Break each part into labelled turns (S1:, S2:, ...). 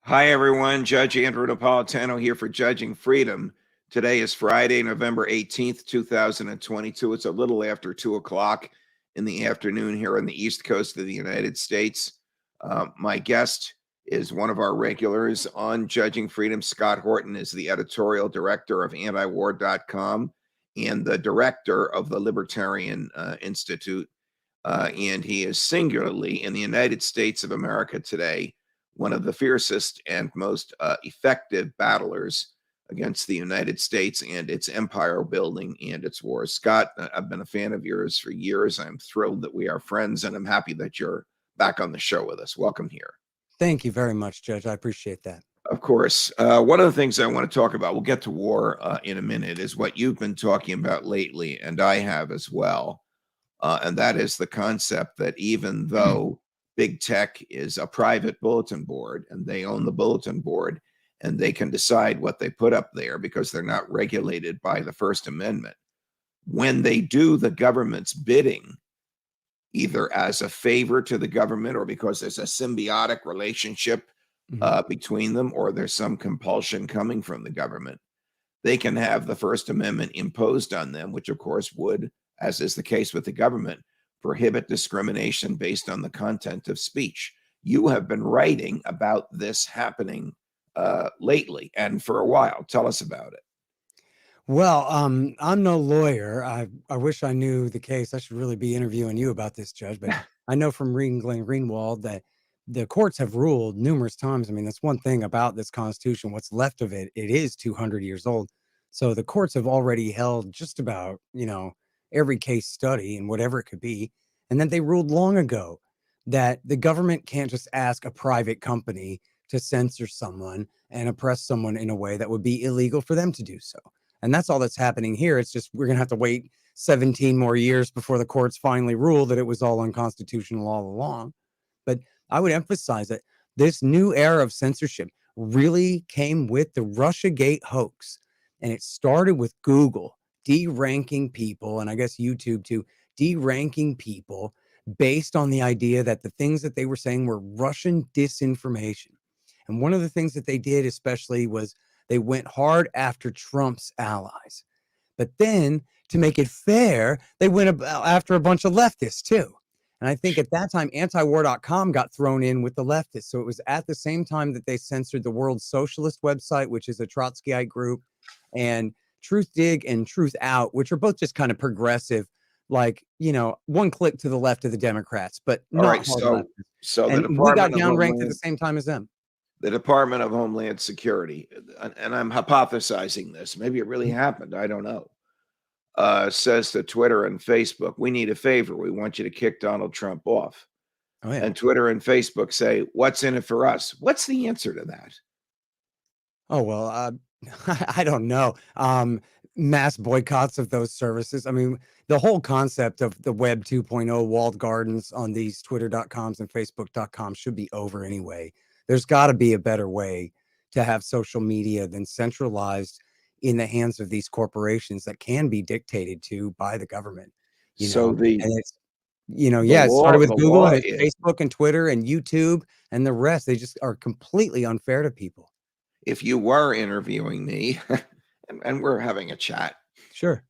S1: Hi, everyone. Judge Andrew Napolitano here for Judging Freedom. Today is Friday, November 18th, 2022. It's a little after 2 o'clock in the afternoon here on the East Coast of the United States. My guest is one of our regulars on Judging Freedom. Scott Horton is the editorial director of antiwar.com and the director of the Libertarian Institute. And he is singularly in the United States of America today one of the fiercest and most effective battlers against the United States and its empire building and its wars. Scott, I've been a fan of yours for years. I'm thrilled that we are friends, and I'm happy that you're back on the show with us. Welcome here.
S2: Thank you very much, Judge. I appreciate that.
S1: Of course. One of the things I want to talk about, we'll get to war in a minute, is what you've been talking about lately, and I have as well. And that is the concept that even though big tech is a private bulletin board and they own the bulletin board and they can decide what they put up there because they're not regulated by the First Amendment, when they do the government's bidding, either as a favor to the government or because there's a symbiotic relationship between them, or there's some compulsion coming from the government, they can have the First Amendment imposed on them, which of course would, as is the case with the government, prohibit discrimination based on the content of speech. You have been writing about this happening lately and for a while. Tell us about it.
S2: Well, I'm no lawyer. I wish I knew the case. I should really be interviewing you about this, Judge. But I know from reading Glenn Greenwald that the courts have ruled numerous times. I mean, that's one thing about this Constitution. What's left of it, it is 200 years old. So the courts have already held just about, every case study and whatever it could be. And then they ruled long ago that the government can't just ask a private company to censor someone and oppress someone in a way that would be illegal for them to do so. And that's all that's happening here. It's just we're going to have to wait 17 more years before the courts finally rule that it was all unconstitutional all along. But I would emphasize that this new era of censorship really came with the Russiagate hoax. And it started with Google de-ranking people, and I guess YouTube too, de-ranking people based on the idea that the things that they were saying were Russian disinformation. And one of the things that they did especially was they went hard after Trump's allies. But then, to make it fair, they went after a bunch of leftists too. And I think at that time, antiwar.com got thrown in with the leftists. So it was at the same time that they censored the World Socialist website, which is a Trotskyite group, and Truth Dig and Truth Out, which are both just kind of progressive, like, one click to the left of the Democrats, but not
S1: All right,
S2: hard
S1: so
S2: and we got downranked at the same time as them.
S1: The Department of Homeland Security, and I'm hypothesizing this, maybe it really happened, I don't know, says to Twitter and Facebook, we need a favor. We want you to kick Donald Trump off. Oh, yeah. And Twitter and Facebook say, what's in it for us? What's the answer to that?
S2: Oh, well, I don't know. Mass boycotts of those services. I mean, the whole concept of the Web 2.0 walled gardens on these Twitter.coms and Facebook.coms should be over anyway. There's got to be a better way to have social media than centralized in the hands of these corporations that can be dictated to by the government. It started with Google and Facebook and Twitter and YouTube and the rest. They just are completely unfair to people.
S1: If you were interviewing me, and we're having a chat.
S2: Sure.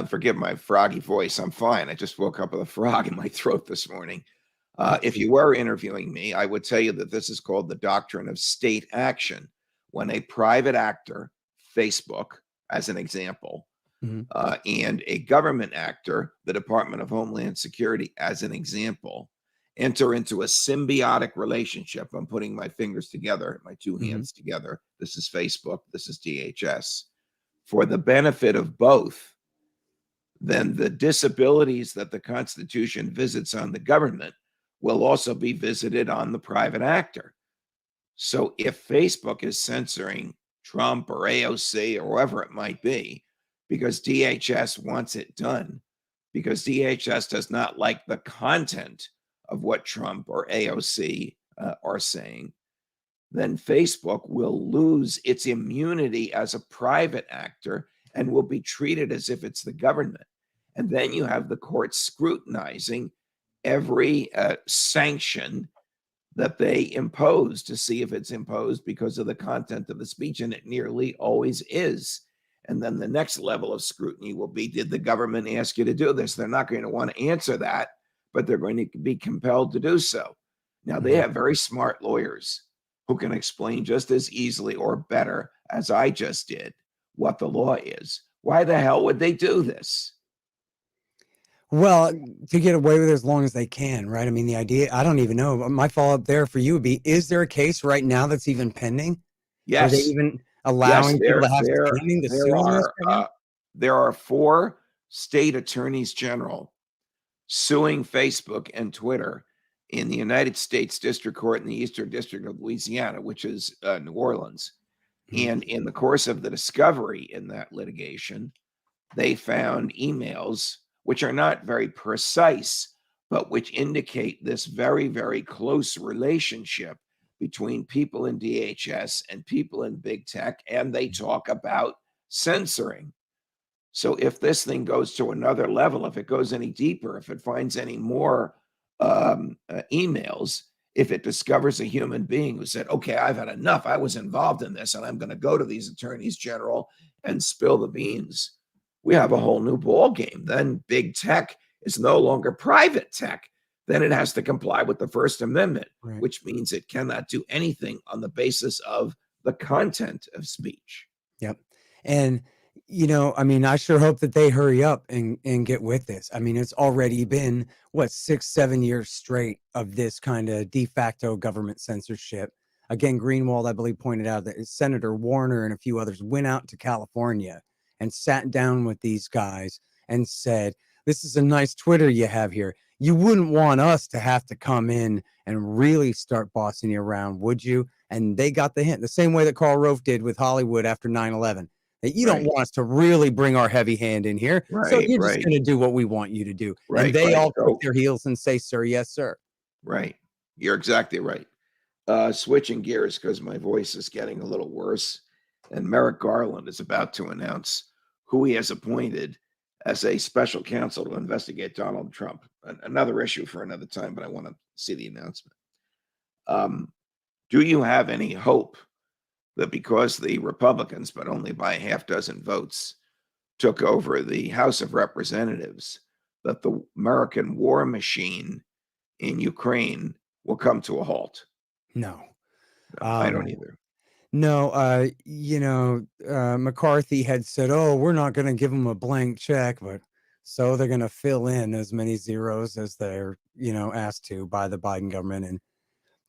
S1: Forgive my froggy voice. I'm fine. I just woke up with a frog in my throat this morning. If you were interviewing me, I would tell you that this is called the doctrine of state action. When a private actor, Facebook as an example, and a government actor, the Department of Homeland Security as an example, enter into a symbiotic relationship. I'm putting my fingers together, my two hands together. This is Facebook, this is DHS. For the benefit of both, then the disabilities that the Constitution visits on the government will also be visited on the private actor. So if Facebook is censoring Trump or AOC or whoever it might be, because DHS wants it done, because DHS does not like the content of what Trump or AOC are saying, then Facebook will lose its immunity as a private actor and will be treated as if it's the government. And then you have the court scrutinizing every sanction that they impose to see if it's imposed because of the content of the speech, and it nearly always is. And then the next level of scrutiny will be, did the government ask you to do this? They're not going to want to answer that, but they're going to be compelled to do so. Now, they
S2: Mhm.
S1: have very smart lawyers who can explain just as easily or better as I just did what the law is. Why the hell would they do this?
S2: Well, to get away with it as long as they can, right? I mean, the idea, I don't even know. My follow-up there for you would be, is there a case right now that's even pending? Are they
S1: Yes,
S2: even
S1: yes,
S2: allowing people to have standing to
S1: there
S2: sue on this
S1: are
S2: right now?
S1: there are 4 state attorneys general suing Facebook and Twitter in the United States District Court in the Eastern District of Louisiana, which is New Orleans.
S2: Mhm.
S1: And in the course of the discovery in that litigation, they found emails which are not very precise, but which indicate this very, very close relationship between people in DHS and people in big tech. And they talk about censoring. So if this thing goes to another level, if it goes any deeper, if it finds any more emails, if it discovers a human being who said, okay, I've had enough, I was involved in this, and I'm going to go to these attorneys general and spill the beans, we have a whole new ball game. Then big tech is no longer private tech. Then it has to comply with the First Amendment,
S2: Right.
S1: which means it cannot do anything on the basis of the content of speech.
S2: Yep. And I mean, I sure hope that they hurry up and get with this. I mean, it's already been what 6, 7 years straight of this kind of de facto government censorship. Again, Greenwald, I believe, pointed out that Senator Warner and a few others went out to California and sat down with these guys and said, "This is a nice Twitter you have here. You wouldn't want us to have to come in and really start bossing you around, would you?" And they got the hint, the same way that Karl Rove did with Hollywood after 9/11. That you don't
S1: Right,
S2: want us to really bring our heavy hand in here, so
S1: right,
S2: you're just
S1: right,
S2: going to do what we want you to do. And
S1: right,
S2: they
S1: right.
S2: all click
S1: So
S2: their heels and say, "Sir, yes, sir."
S1: right. You're exactly right. Switching gears because my voice is getting a little worse. And Merrick Garland is about to announce who he has appointed as a special counsel to investigate Donald Trump. Another issue for another time, but I want to see the announcement. Um, do you have any hope that because the Republicans, but only by a half dozen votes, took over the House of Representatives, that the American war machine in Ukraine will come to a halt?
S2: No.
S1: No, I don't
S2: Um,
S1: either.
S2: no, McCarthy had said, "Oh, we're not going to give them a blank check, but so they're going to fill in as many zeros as they're, asked to by the Biden government." And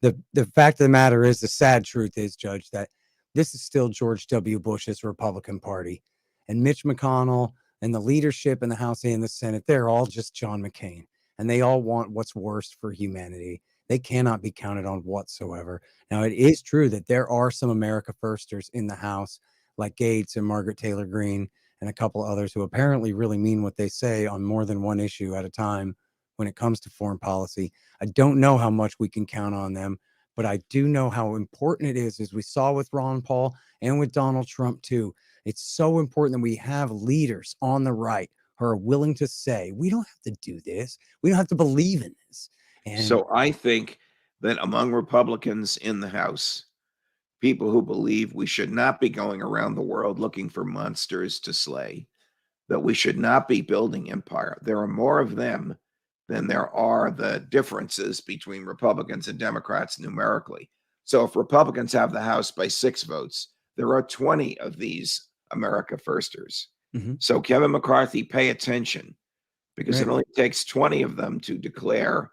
S2: the fact of the matter is, the sad truth is, Judge, that this is still George W. Bush's Republican Party. And Mitch McConnell and the leadership in the House and the Senate, they're all just John McCain. And they all want what's worst for humanity. They cannot be counted on whatsoever. Now, it is true that there are some America Firsters in the House, like Gates and Margaret Taylor Greene and a couple others who apparently really mean what they say on more than one issue at a time when it comes to foreign policy. I don't know how much we can count on them, but I do know how important it is, as we saw with Ron Paul and with Donald Trump too. It's so important that we have leaders on the right who are willing to say, we don't have to do this. We don't have to believe in this. And
S1: So I think that among Republicans in the House, people who believe we should not be going around the world looking for monsters to slay, that we should not be building empire, there are more of them than there are the differences between Republicans and Democrats numerically. So if Republicans have the House by 6 votes, there are 20 of these America Firsters.
S2: Mhm.
S1: So Kevin McCarthy, pay attention because it
S2: Right.
S1: only takes 20 of them to declare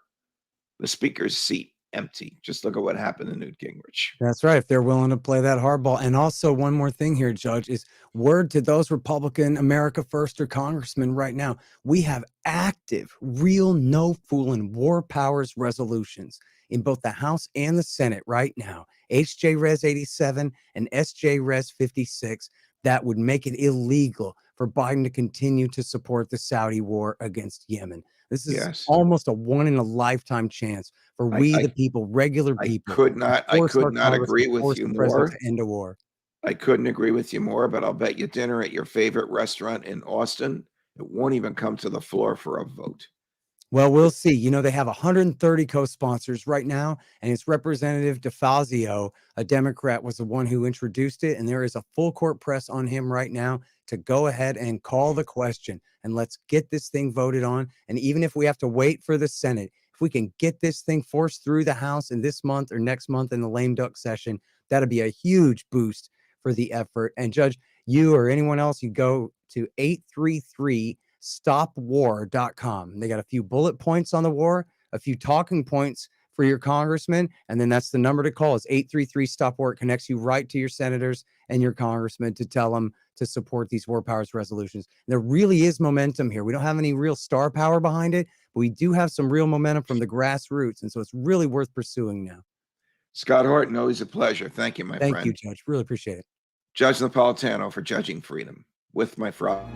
S1: the speaker's seat empty. Just look at what happened to Newt Gingrich.
S2: That's right, if they're willing to play that hardball. And also, one more thing here, Judge, is word to those Republican America Firster congressmen right now. We have active, real, no fooling war powers resolutions in both the House and the Senate right now. HJ Res 87 and SJ Res 56 that would make it illegal for Biden to continue to support the Saudi war against Yemen. This is
S1: Yes.
S2: almost a one in a lifetime chance for
S1: I
S2: we,
S1: I
S2: the people, regular
S1: I
S2: people,
S1: could
S2: to
S1: not I
S2: force
S1: could
S2: our
S1: not
S2: Congress and
S1: agree with
S2: force
S1: you
S2: the president
S1: more.
S2: to end a war.
S1: I couldn't agree with you more, but I'll bet you dinner at your favorite restaurant in Austin, it won't even come to the floor for a vote.
S2: Well, we'll see. You know, they have 130 co-sponsors right now, and it's Representative DeFazio, a Democrat, was the one who introduced it, and there is a full court press on him right now to go ahead and call the question, and let's get this thing voted on. And even if we have to wait for the Senate, if we can get this thing forced through the House in this month or next month in the lame duck session, that'd be a huge boost for the effort. And Judge, you or anyone else, you go to 833 stopwar.com. They got a few bullet points on the war, a few talking points for your congressman, and then that's the number to call is 833 stop war. It connects you right to your senators and your congressmen to tell them to support these war powers resolutions. And there really is momentum here. We don't have any real star power behind it, but we do have some real momentum from the grassroots, and so it's really worth pursuing now.
S1: Scott Horton, always a pleasure. Thank you, my
S2: Thank you,
S1: friend.
S2: Judge. Really appreciate it.
S1: Judge Napolitano for Judging Freedom with my frog.